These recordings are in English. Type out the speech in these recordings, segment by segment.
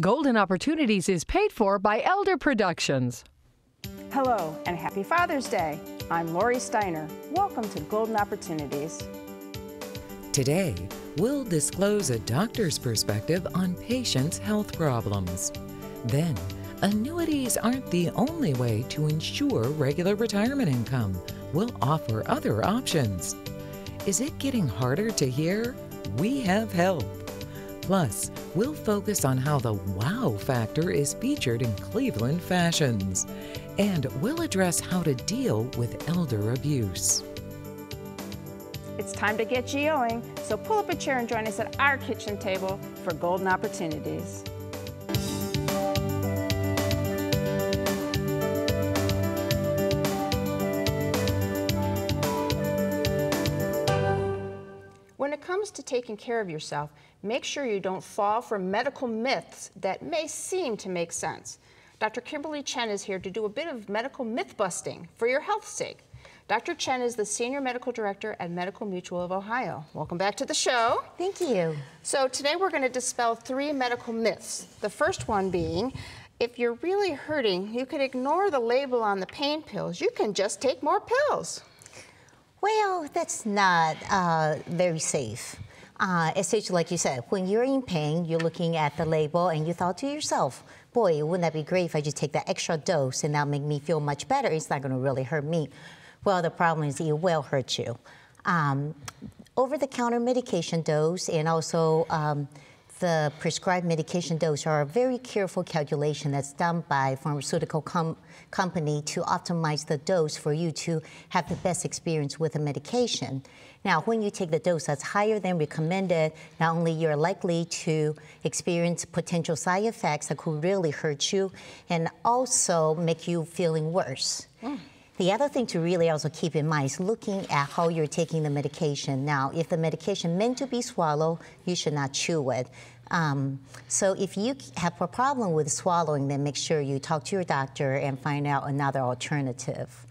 Golden Opportunities is paid for by Elder Productions. Hello and happy Father's Day. I'm Lori Steiner. Welcome to Golden Opportunities. Today, we'll disclose a doctor's perspective on patients' health problems. Then, annuities aren't the only way to ensure regular retirement income. We'll offer other options. Is it getting harder to hear? We have help. Plus, we'll focus on how the wow factor is featured in Cleveland fashions. And we'll address how to deal with elder abuse. It's time to get geoing, so pull up a chair and join us at our kitchen table for Golden Opportunities. When it comes to taking care of yourself, make sure you don't fall for medical myths that may seem to make sense. Dr. Kimberly Chen is here to do a bit of medical myth busting for your health's sake. Dr. Chen is the Senior Medical Director at Medical Mutual of Ohio. Welcome back to the show. Thank you. So today we're going to dispel 3 medical myths. The first one being, if you're really hurting, you can ignore the label on the pain pills. You can just take more pills. Well, that's not very safe. Essentially, like you said, when you're in pain, you're looking at the label and you thought to yourself, boy, wouldn't that be great if I just take that extra dose and that'll make me feel much better. It's not going to really hurt me. Well, the problem is it will hurt you. Over-the-counter medication dose and also the prescribed medication dose are a very careful calculation that's done by pharmaceutical company to optimize the dose for you to have the best experience with the medication. Now, when you take the dose that's higher than recommended, not only you're likely to experience potential side effects that could really hurt you and also make you feeling worse. The other thing to really also keep in mind is looking at how you're taking the medication. Now, if the medication meant to be swallowed, you should not chew it. So if you have a problem with swallowing, then make sure you talk to your doctor and find out another alternative.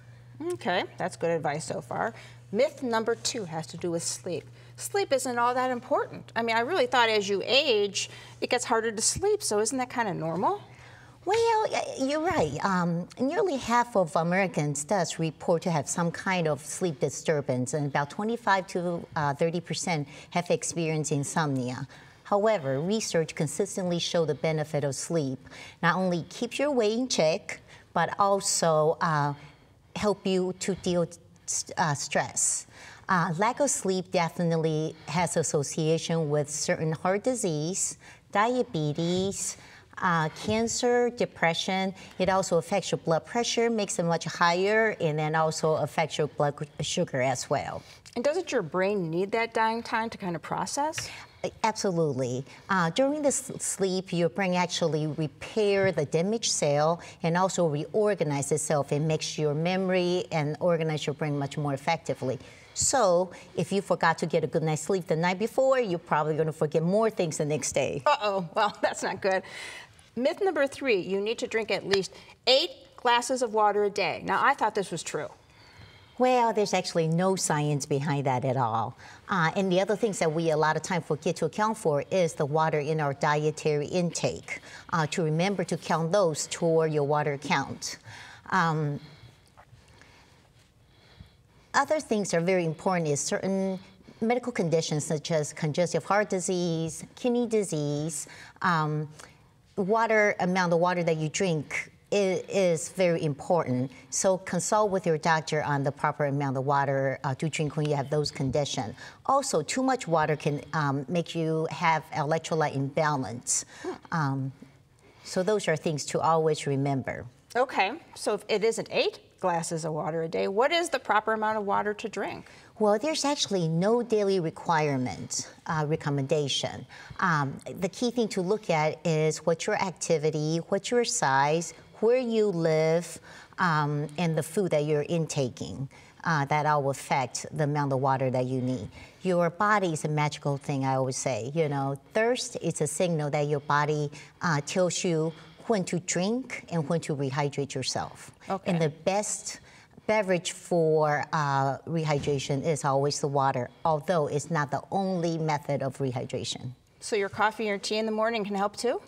Okay, that's good advice so far. Myth number 2 has to do with sleep. Sleep isn't all that important. I mean, I really thought as you age, it gets harder to sleep, so isn't that kind of normal? Well, you're right. Nearly half of Americans does report to have some kind of sleep disturbance, and about 25 to 30% have experienced insomnia. However, research consistently shows the benefit of sleep. Not only keeps your weight in check, but also help you to deal with stress. Lack of sleep definitely has association with certain heart disease, diabetes, cancer, depression. It also affects your blood pressure, makes it much higher, and then also affects your blood sugar as well. And doesn't your brain need that downtime to kind of process? Absolutely. During the sleep, your brain actually repair the damaged cell and also reorganize itself and makes your memory and organize your brain much more effectively. So if you forgot to get a good night's sleep the night before, you're probably going to forget more things the next day. Uh-oh, well, that's not good. Myth number 3, you need to drink at least 8 glasses of water a day. Now, I thought this was true. Well, there's actually no science behind that at all. And the other things that we a lot of time forget to account for is the water in our dietary intake. To remember to count those toward your water count. Other things that are very important is certain medical conditions such as congestive heart disease, kidney disease, amount of water that you drink is very important. So consult with your doctor on the proper amount of water to drink when you have those conditions. Also, too much water can make you have electrolyte imbalance. So those are things to always remember. Okay, so if it isn't 8 glasses of water a day, what is the proper amount of water to drink? Well, there's actually no daily recommendation. The key thing to look at is what's your activity, what's your size, where you live, and the food that you're intaking. That all will affect the amount of water that you need. Your body is a magical thing, I always say. You know, thirst is a signal that your body tells you when to drink and when to rehydrate yourself. Okay. And the best beverage for rehydration is always the water, although it's not the only method of rehydration. So your coffee or tea in the morning can help too?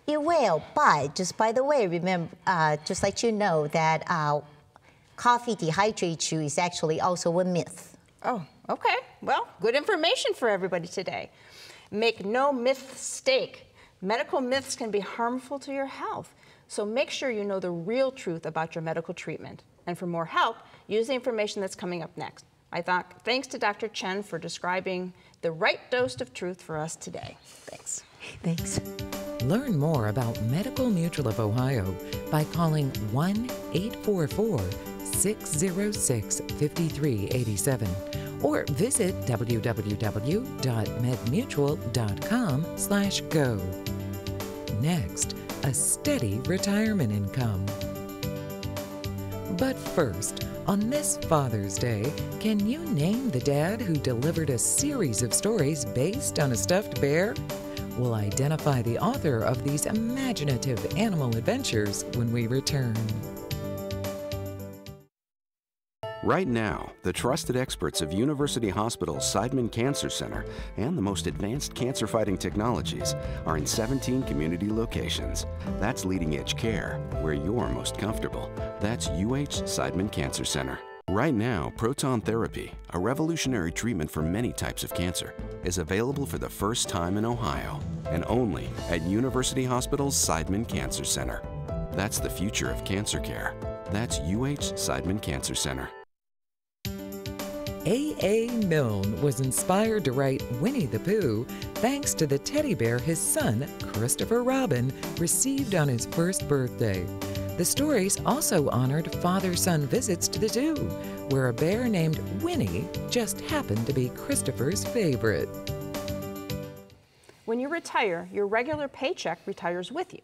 It will, but just by the way, remember, just let you know that coffee dehydrates you is actually also a myth. Oh, okay. Well, good information for everybody today. Make no mistake. Medical myths can be harmful to your health. So make sure you know the real truth about your medical treatment. And for more help, use the information that's coming up next. Thanks to Dr. Chen for describing the right dose of truth for us today. Thanks. Thanks. Learn more about Medical Mutual of Ohio by calling 1-844-606-5387 or visit www.medmutual.com/go. Next, a steady retirement income. But first, on this Father's Day, can you name the dad who delivered a series of stories based on a stuffed bear? We'll identify the author of these imaginative animal adventures when we return. Right now, the trusted experts of University Hospital's Seidman Cancer Center and the most advanced cancer-fighting technologies are in 17 community locations. That's leading-edge care, where you're most comfortable. That's UH Seidman Cancer Center. Right now, proton therapy, a revolutionary treatment for many types of cancer, is available for the first time in Ohio, and only at University Hospital's Seidman Cancer Center. That's the future of cancer care. That's UH Seidman Cancer Center. A.A. Milne was inspired to write Winnie the Pooh thanks to the teddy bear his son, Christopher Robin, received on his first birthday. The stories also honored father-son visits to the zoo, where a bear named Winnie just happened to be Christopher's favorite. When you retire, your regular paycheck retires with you,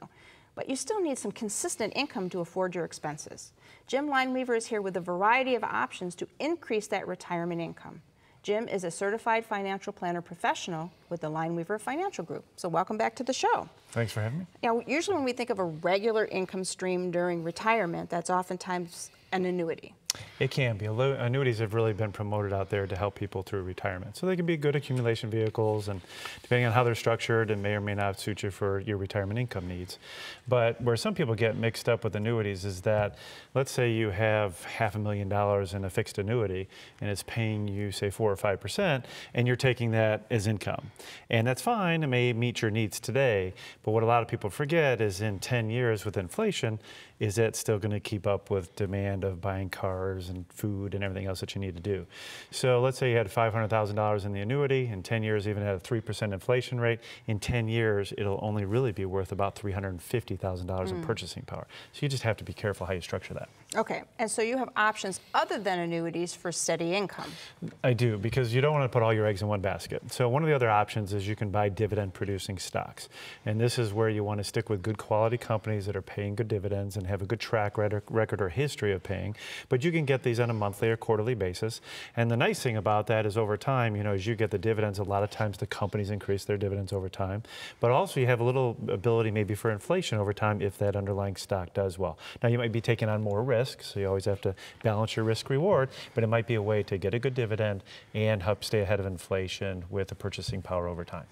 but you still need some consistent income to afford your expenses. Jim Lineweaver is here with a variety of options to increase that retirement income. Jim is a certified financial planner professional with the Lineweaver Financial Group. So welcome back to the show. Thanks for having me. Now, usually when we think of a regular income stream during retirement, that's oftentimes an annuity. It can be. Annuities have really been promoted out there to help people through retirement. So they can be good accumulation vehicles, and depending on how they're structured, it may or may not suit you for your retirement income needs. But where some people get mixed up with annuities is that, let's say you have $500,000 in a fixed annuity, and it's paying you, say, 4 or 5%, and you're taking that as income. And that's fine. It may meet your needs today. But what a lot of people forget is in 10 years with inflation, is it still going to keep up with demand of buying cars and food and everything else that you need to do? So let's say you had $500,000 in the annuity. In 10 years, even at a 3% inflation rate, in 10 years, it'll only really be worth about $350,000 in purchasing power. So you just have to be careful how you structure that. Okay, and so you have options other than annuities for steady income. I do, because you don't want to put all your eggs in one basket. So one of the other options is you can buy dividend-producing stocks. And this is where you want to stick with good quality companies that are paying good dividends and have a good track record or history of paying. But you can get these on a monthly or quarterly basis. And the nice thing about that is over time, you know, as you get the dividends, a lot of times the companies increase their dividends over time. But also you have a little ability maybe for inflation over time if that underlying stock does well. Now you might be taking on more risk, so you always have to balance your risk reward, but it might be a way to get a good dividend and help stay ahead of inflation with the purchasing power over time.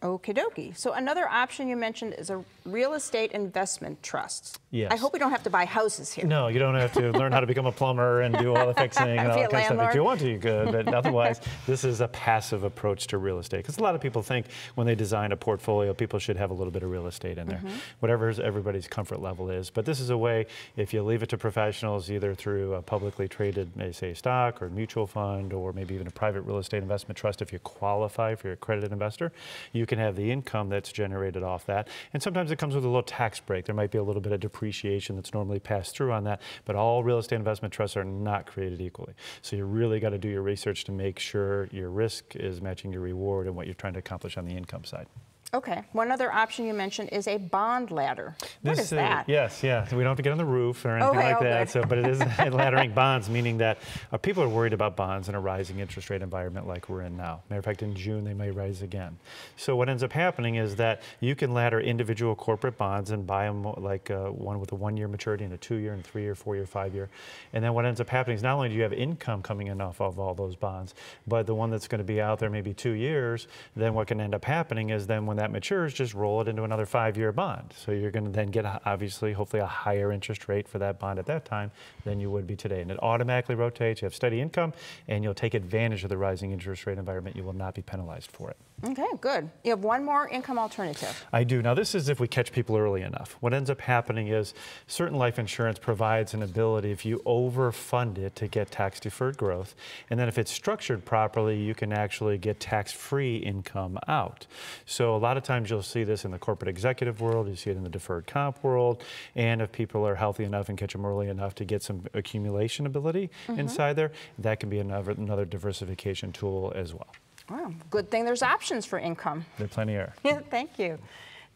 Okie dokie. So another option you mentioned is a real estate investment trust. Yes. I hope we don't have to buy houses here. No, you don't have to learn how to become a plumber and do all the fixing and all that kind of stuff. If you want to, you could, but otherwise, this is a passive approach to real estate. Because a lot of people think when they design a portfolio, people should have a little bit of real estate in there, whatever everybody's comfort level is. But this is a way, if you leave it to professionals, either through a publicly traded, say, stock or mutual fund, or maybe even a private real estate investment trust, if you qualify for your accredited investor, you can have the income that's generated off that. And sometimes it comes with a little tax break. There might be a little bit of depreciation that's normally passed through on that, but all real estate investment trusts are not created equally. So you really got to do your research to make sure your risk is matching your reward and what you're trying to accomplish on the income side. Okay. One other option you mentioned is a bond ladder. What is that? Yes, yeah. We don't have to get on the roof or anything like that. So, but it is laddering bonds, meaning that people are worried about bonds in a rising interest rate environment like we're in now. Matter of fact, in June, they may rise again. So what ends up happening is that you can ladder individual corporate bonds and buy them like one with a 1-year maturity and a 2-year and 3-year, 4-year, 5-year. And then what ends up happening is not only do you have income coming in off of all those bonds, but the one that's going to be out there maybe 2 years, then what can end up happening is then when that matures, just roll it into another 5-year bond. So you're going to then get, obviously, hopefully a higher interest rate for that bond at that time than you would be today. And it automatically rotates. You have steady income, and you'll take advantage of the rising interest rate environment. You will not be penalized for it. Okay, good. You have one more income alternative. I do. Now, this is if we catch people early enough. What ends up happening is certain life insurance provides an ability, if you overfund it, to get tax-deferred growth. And then if it's structured properly, you can actually get tax-free income out. So a lot of times you'll see this in the corporate executive world, you see it in the deferred comp world, and if people are healthy enough and catch them early enough to get some accumulation ability inside there, that can be another diversification tool as well. Wow, good thing there's options for income. There plenty are. Thank you.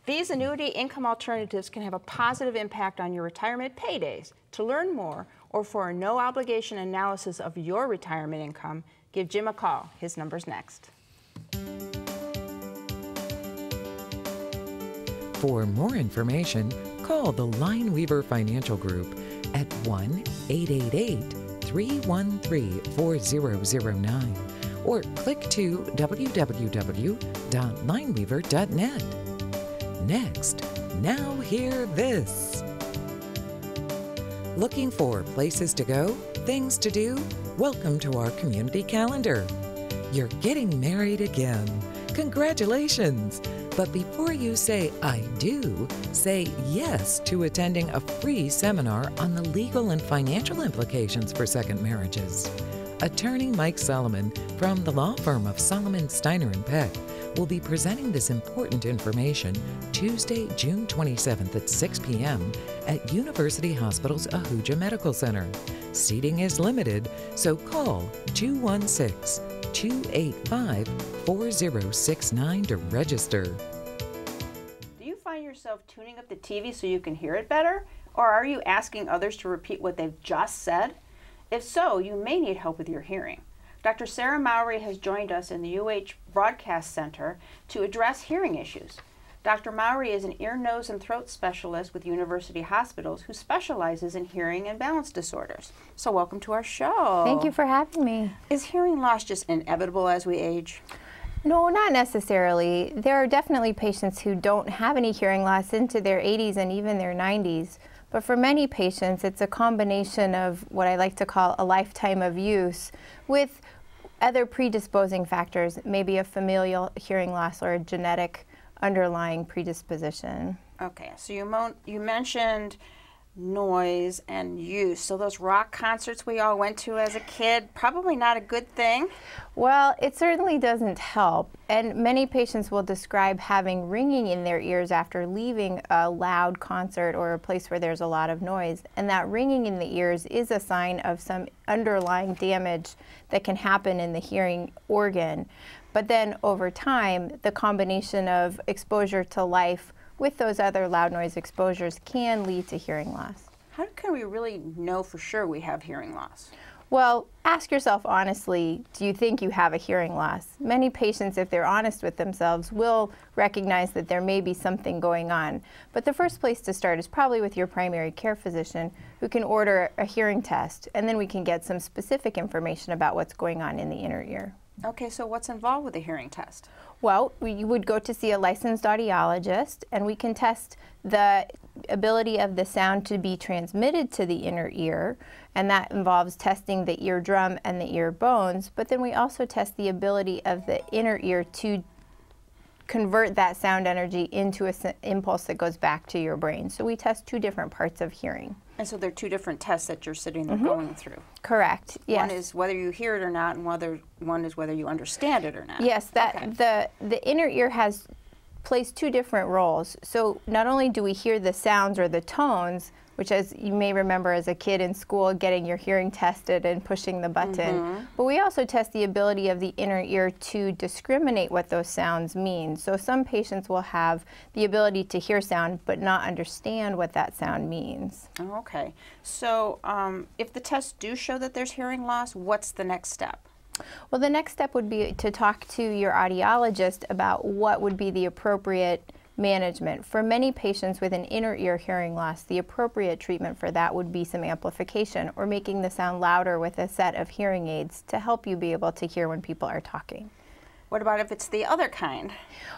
These annuity income alternatives can have a positive impact on your retirement paydays. To learn more or for a no obligation analysis of your retirement income, give Jim a call. His number's next. For more information, call the Lineweaver Financial Group at 1-888-313-4009 or click to www.lineweaver.net. Next, now hear this. Looking for places to go, things to do? Welcome to our community calendar. You're getting married again. Congratulations! But before you say I do, say yes to attending a free seminar on the legal and financial implications for second marriages. Attorney Mike Solomon from the law firm of Solomon, Steiner & Peck will be presenting this important information Tuesday, June 27th at 6 p.m. at University Hospital's Ahuja Medical Center. Seating is limited, so call 216-285-4069 to register. Do you find yourself tuning up the TV so you can hear it better? Or are you asking others to repeat what they've just said? If so, you may need help with your hearing. Dr. Sarah Mowry has joined us in the UH Broadcast Center to address hearing issues. Dr. Mowry is an ear, nose, and throat specialist with University Hospitals who specializes in hearing and balance disorders. So welcome to our show. Thank you for having me. Is hearing loss just inevitable as we age? No, not necessarily. There are definitely patients who don't have any hearing loss into their 80s and even their 90s. But for many patients, it's a combination of what I like to call a lifetime of use with other predisposing factors, maybe a familial hearing loss or a genetic underlying predisposition. Okay, so you mentioned noise and use. So those rock concerts we all went to as a kid, probably not a good thing? Well, it certainly doesn't help. And many patients will describe having ringing in their ears after leaving a loud concert or a place where there's a lot of noise. And that ringing in the ears is a sign of some underlying damage that can happen in the hearing organ. But then over time, the combination of exposure to life with those other loud noise exposures can lead to hearing loss. How can we really know for sure we have hearing loss? Well, ask yourself honestly, do you think you have a hearing loss? Many patients, if they're honest with themselves, will recognize that there may be something going on. But the first place to start is probably with your primary care physician, who can order a hearing test, and then we can get some specific information about what's going on in the inner ear. Okay, so what's involved with a hearing test? Well, you would go to see a licensed audiologist, and we can test the ability of the sound to be transmitted to the inner ear, and that involves testing the eardrum and the ear bones, but then we also test the ability of the inner ear to convert that sound energy into an impulse that goes back to your brain. So we test two different parts of hearing. And so there are two different tests that you're sitting there going through. Correct, yes. One is whether you hear it or not, and one is whether you understand it or not. Yes, the inner ear plays two different roles. So not only do we hear the sounds or the tones, which, as you may remember as a kid in school, getting your hearing tested and pushing the button, but we also test the ability of the inner ear to discriminate what those sounds mean. So some patients will have the ability to hear sound but not understand what that sound means. Oh, okay. So if the tests do show that there's hearing loss, what's the next step? Well, the next step would be to talk to your audiologist about what would be the appropriate management. For many patients with an inner ear hearing loss, the appropriate treatment for that would be some amplification or making the sound louder with a set of hearing aids to help you be able to hear when people are talking. What about if it's the other kind?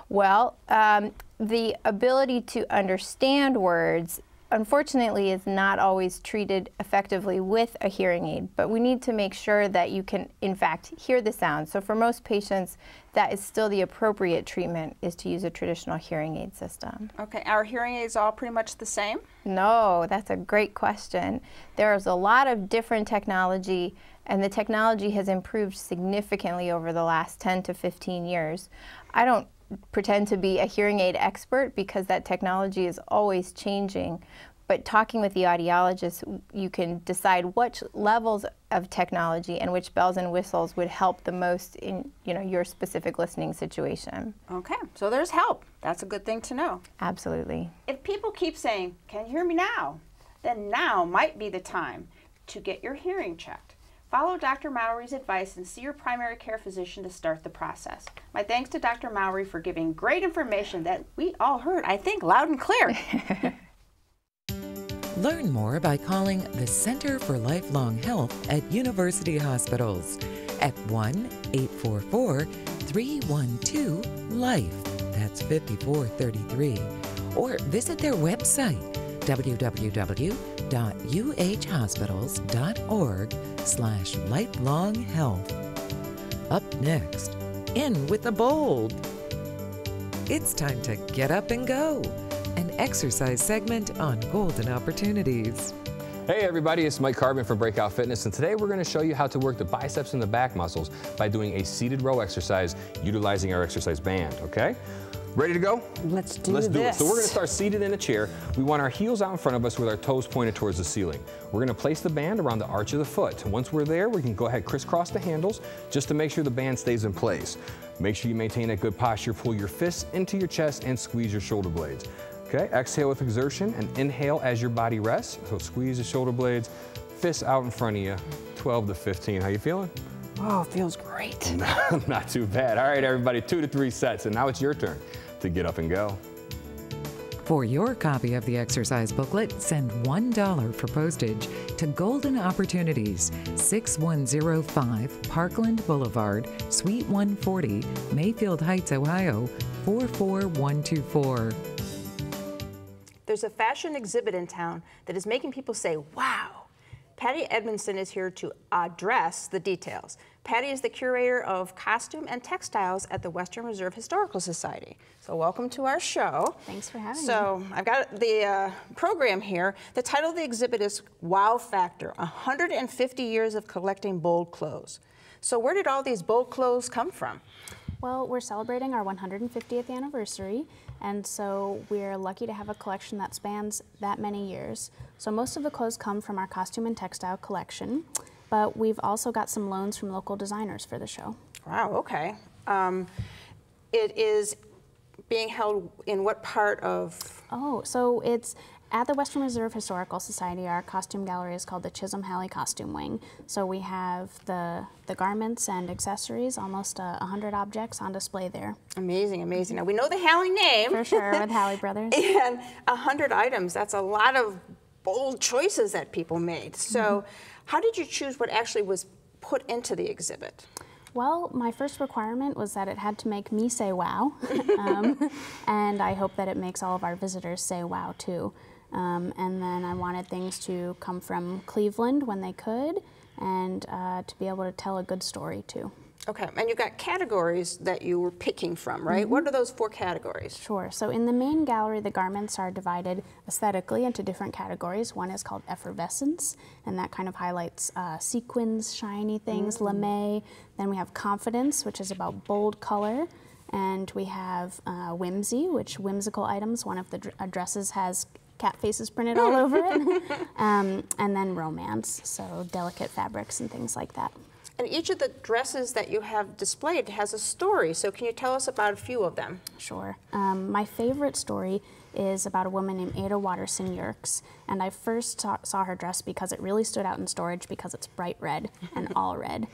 Well, the ability to understand words, unfortunately, is not always treated effectively with a hearing aid, but we need to make sure that you can, in fact, hear the sound. So for most patients, that is still the appropriate treatment, is to use a traditional hearing aid system. Okay, are hearing aids all pretty much the same? No, that's a great question. There's a lot of different technology, and the technology has improved significantly over the last 10 to 15 years. I don't pretend to be a hearing aid expert because that technology is always changing, but talking with the audiologist, you can decide which levels of technology and which bells and whistles would help the most in your specific listening situation. Okay, so there's help. That's a good thing to know. Absolutely. If people keep saying, "Can you hear me now?" then now might be the time to get your hearing checked. Follow Dr. Mowry's advice and see your primary care physician to start the process. My thanks to Dr. Mowry for giving great information that we all heard, I think, loud and clear. Learn more by calling the Center for Lifelong Health at University Hospitals at 1-844-312-LIFE. That's 5433. Or visit their website, www.uhhospitals.org/lifelonghealth. Up next, In with the Bold. It's time to get up and go, an exercise segment on golden opportunities. Hey everybody, it's Mike Carbon from Breakout Fitness, and today we're going to show you how to work the biceps and the back muscles by doing a seated row exercise utilizing our exercise band, okay? Ready to go? Let's do it. this. So we're going to start seated in a chair. We want our heels out in front of us with our toes pointed towards the ceiling. We're going to place the band around the arch of the foot. And once we're there, we can go ahead crisscross the handles just to make sure the band stays in place. Make sure you maintain a good posture. Pull your fists into your chest and squeeze your shoulder blades. Okay, exhale with exertion and inhale as your body rests. So squeeze the shoulder blades, fists out in front of you, 12 to 15. How you feeling? Oh, feels great. Not too bad. All right, everybody, 2 to 3 sets. And now it's your turn to get up and go. For your copy of the exercise booklet, send $1 for postage to Golden Opportunities, 6105 Parkland Boulevard, Suite 140, Mayfield Heights, Ohio, 44124. There's a fashion exhibit in town that is making people say, wow. Patty Edmondson is here to address the details. Patty is the curator of costume and textiles at the Western Reserve Historical Society. So welcome to our show. Thanks for having me. So I've got the program here. The title of the exhibit is Wow Factor, 150 Years of Collecting Bold Clothes. So where did all these bold clothes come from? Well, we're celebrating our 150th anniversary, and so we're lucky to have a collection that spans that many years. So most of the clothes come from our costume and textile collection, but we've also got some loans from local designers for the show. Wow, okay. It is being held in what part of? Oh, so it's at the Western Reserve Historical Society. Our costume gallery is called the Chisholm Halley Costume Wing. So we have the garments and accessories, almost 100 objects on display there. Amazing, amazing. Now we know the Halley name. For sure, with Halley Brothers. And 100 items, that's a lot of bold choices that people made. So how did you choose what actually was put into the exhibit? Well, my first requirement was that it had to make me say wow, and I hope that it makes all of our visitors say wow too. And then I wanted things to come from Cleveland when they could, and to be able to tell a good story too. Okay, and you've got categories that you were picking from, right? What are those 4 categories? Sure, so in the main gallery, the garments are divided aesthetically into different categories. One is called effervescence, and that kind of highlights sequins, shiny things, lame. Then we have confidence, which is about bold color. And we have whimsy, which whimsical items. One of the dresses has cat faces printed all over it. And then romance, so delicate fabrics and things like that. And each of the dresses that you have displayed has a story, so can you tell us about a few of them? Sure. My favorite story is about a woman named Ada Watterson Yerkes, and I first saw her dress because it really stood out in storage because it's bright red and all red.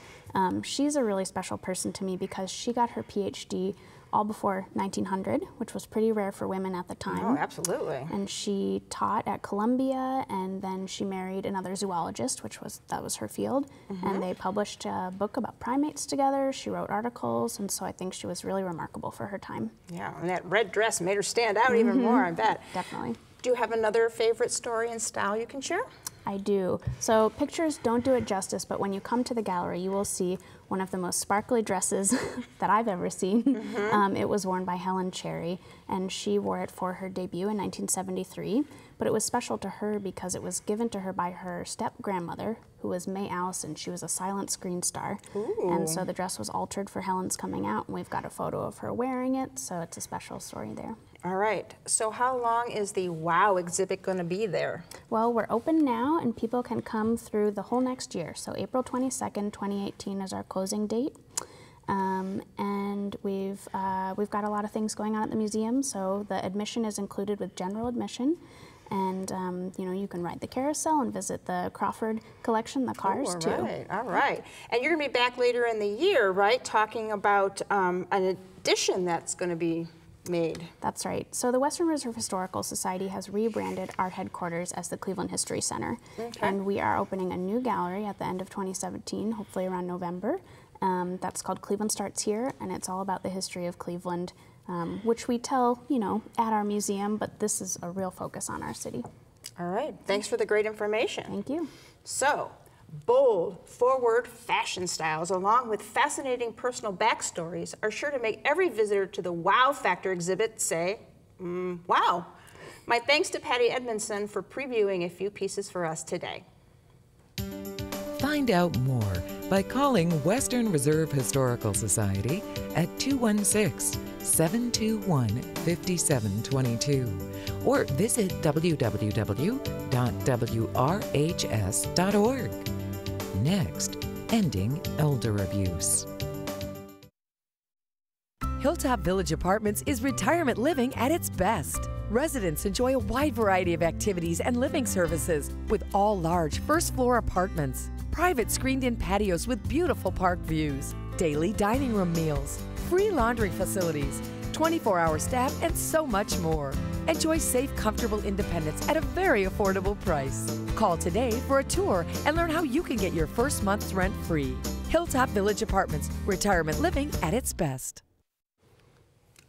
She's a really special person to me because she got her PhD all before 1900, which was pretty rare for women at the time. Oh, absolutely. And she taught at Columbia, and then she married another zoologist, that was her field. And they published a book about primates together. She wrote articles, and so I think she was really remarkable for her time. Yeah, and that red dress made her stand out even more, I bet. Definitely. Do you have another favorite story and style you can share? I do. So pictures don't do it justice, but when you come to the gallery, you will see one of the most sparkly dresses that I've ever seen. It was worn by Helen Cherry, and she wore it for her debut in 1973. But it was special to her because it was given to her by her step-grandmother, who was May Allison. She was a silent screen star. And so the dress was altered for Helen's coming out, and we've got a photo of her wearing it, so it's a special story there. All right, so how long is the WOW exhibit going to be there? Well, we're open now, and people can come through the whole next year. So April 22nd, 2018 is our closing date. And we've got a lot of things going on at the museum, so the admission is included with general admission. And you know, you can ride the carousel and visit the Crawford collection, the cars, too. All right. And you're going to be back later in the year, right, talking about an addition that's going to be made. That's right. So the Western Reserve Historical Society has rebranded our headquarters as the Cleveland History Center. And we are opening a new gallery at the end of 2017, hopefully around November. That's called Cleveland Starts Here, and it's all about the history of Cleveland, which we tell, you know, at our museum, but this is a real focus on our city. All right. Thanks for the great information. Thank you. So, bold, forward fashion styles, along with fascinating personal backstories, are sure to make every visitor to the Wow Factor exhibit say, wow. My thanks to Patty Edmondson for previewing a few pieces for us today. Find out more by calling Western Reserve Historical Society at 216-721-5722 or visit www.wrhs.org. Next, ending elder abuse. Hilltop Village Apartments is retirement living at its best. Residents enjoy a wide variety of activities and living services with all large first-floor apartments, private screened-in patios with beautiful park views, daily dining room meals, free laundry facilities, 24-hour staff, and so much more. Enjoy safe, comfortable independence at a very affordable price. Call today for a tour and learn how you can get your first month's rent free. Hilltop Village Apartments, retirement living at its best.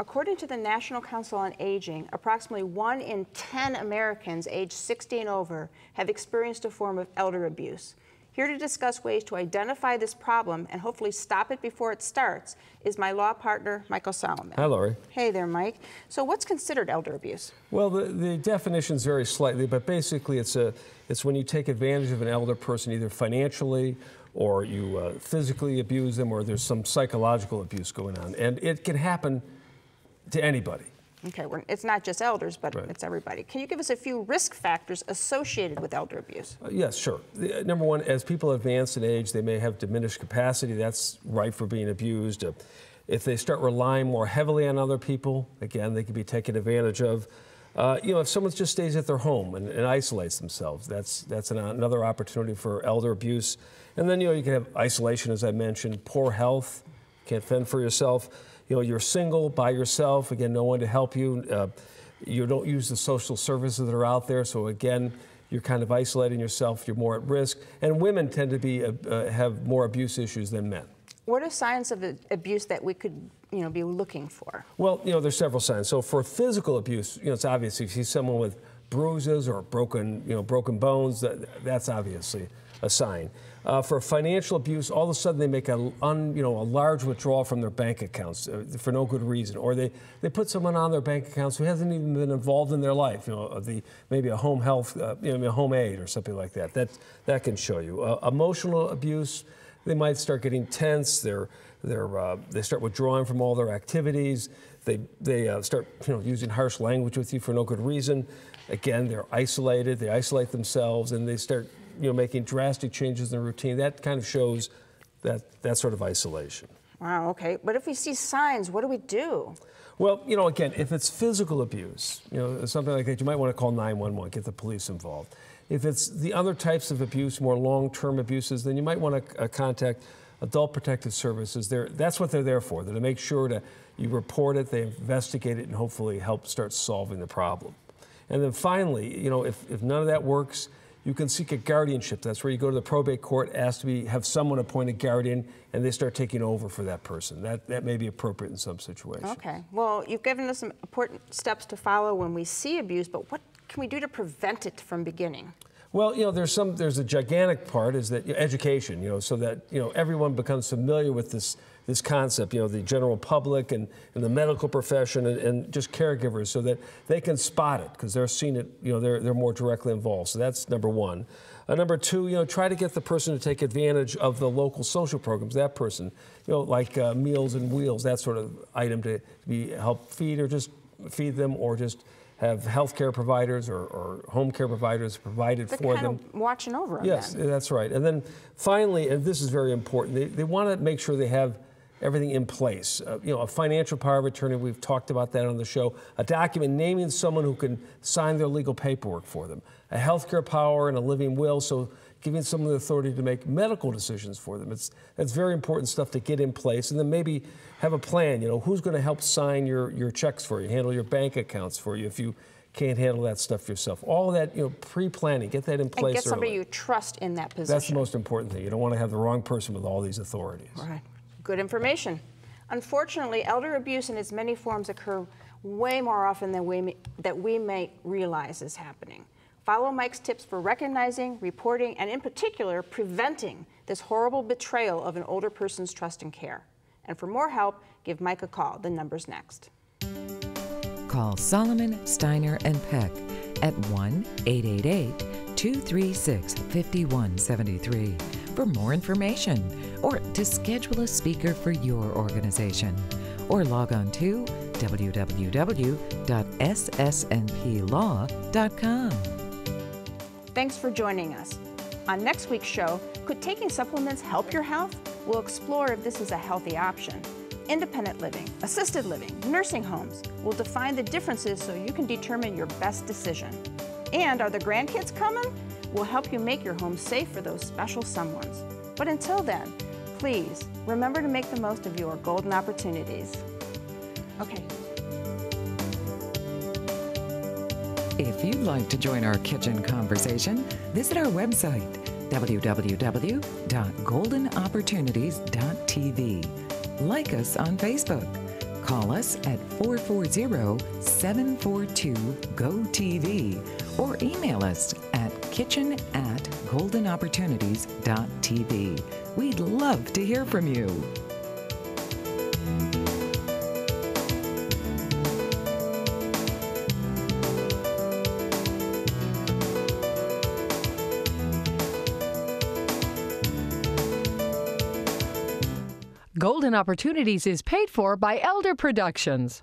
According to the National Council on Aging, approximately 1 in 10 Americans aged 60 and over have experienced a form of elder abuse. Here to discuss ways to identify this problem and hopefully stop it before it starts is my law partner, Michael Solomon. Hi, Lori. Hey there, Mike. So what's considered elder abuse? Well, the definitions vary slightly, but basically it's when you take advantage of an elder person either financially or you physically abuse them or there's some psychological abuse going on. And it can happen to anybody. Okay, it's not just elders, but it's everybody. Can you give us a few risk factors associated with elder abuse? Yes, sure. Number one, as people advance in age, they may have diminished capacity. That's ripe for being abused. If they start relying more heavily on other people, again, they can be taken advantage of. You know, if someone just stays at their home and isolates themselves, that's another opportunity for elder abuse. And then, you know, you can have isolation, as I mentioned, poor health, can't fend for yourself. You know, you're single, by yourself, again, no one to help you. You don't use the social services that are out there, so again, you're kind of isolating yourself, you're more at risk. And women tend to be have more abuse issues than men. What are signs of abuse that we could, you know, be looking for? Well, you know, there's several signs. So for physical abuse, you know, it's obvious. If you see someone with bruises or broken bones, that's obviously a sign. For financial abuse, all of a sudden they make a large withdrawal from their bank accounts for no good reason, or they put someone on their bank accounts who hasn't even been involved in their life. You know, maybe a home health, a home aid or something like that. That can show you. Emotional abuse, they might start getting tense. They start withdrawing from all their activities. They start using harsh language with you for no good reason. Again, they're isolated. They isolate themselves, and they start making drastic changes in the routine. That kind of shows that sort of isolation. Wow, okay. But if we see signs, what do we do? Well, again, if it's physical abuse, something like that, you might want to call 911, get the police involved. If it's the other types of abuse, more long-term abuses, then you might want to contact Adult Protective Services, that's what they're there for. They're to make sure that you report it, they investigate it, and hopefully help start solving the problem. And then finally, you know, if none of that works, you can seek a guardianship. That's where you go to the probate court, ask to have someone appoint a guardian, and they start taking over for that person. That may be appropriate in some situations. Okay. Well, you've given us some important steps to follow when we see abuse, but what can we do to prevent it from beginning? Well, you know, there's a gigantic part is that education, you know, so that, you know, everyone becomes familiar with this concept, you know, the general public and the medical profession and just caregivers, so that they can spot it because they're seeing it, you know, they're more directly involved. So that's number one. Number two, you know, try to get the person to take advantage of the local social programs. That person, you know, like Meals and Wheels, that sort of item to help feed or just feed them, or just have health care providers or home care providers provided for them. Watching over them. Yes, that's right. And then finally, and this is very important, they want to make sure they have everything in place. You know, a financial power of attorney, we've talked about that on the show, a document naming someone who can sign their legal paperwork for them, a healthcare power and a living will, so giving someone the authority to make medical decisions for them. That's very important stuff to get in place, and then maybe have a plan. You know, who's going to help sign your checks for you, handle your bank accounts for you if you can't handle that stuff yourself. All of that, you know, pre-planning, get that in place and get somebody early. you trust in that position. That's the most important thing. You don't want to have the wrong person with all these authorities. Right. Good information. Unfortunately, elder abuse in its many forms occur way more often than we may realize is happening. Follow Mike's tips for recognizing, reporting, and in particular, preventing this horrible betrayal of an older person's trust and care. And for more help, give Mike a call. The number's next. Call Solomon, Steiner, and Peck at 1-888-236-5173 for more information, or to schedule a speaker for your organization. Or log on to www.ssnplaw.com. Thanks for joining us. On next week's show, could taking supplements help your health? We'll explore if this is a healthy option. Independent living, assisted living, nursing homes. We'll define the differences so you can determine your best decision. And are the grandkids coming? We'll help you make your home safe for those special someones. But until then, please remember to make the most of your golden opportunities. Okay. If you'd like to join our kitchen conversation, visit our website, www.goldenopportunities.tv. Like us on Facebook. Call us at 440-742-GO-TV or email us at kitchen@goldenopportunities.tv. We'd love to hear from you. Golden Opportunities is paid for by Elder Productions.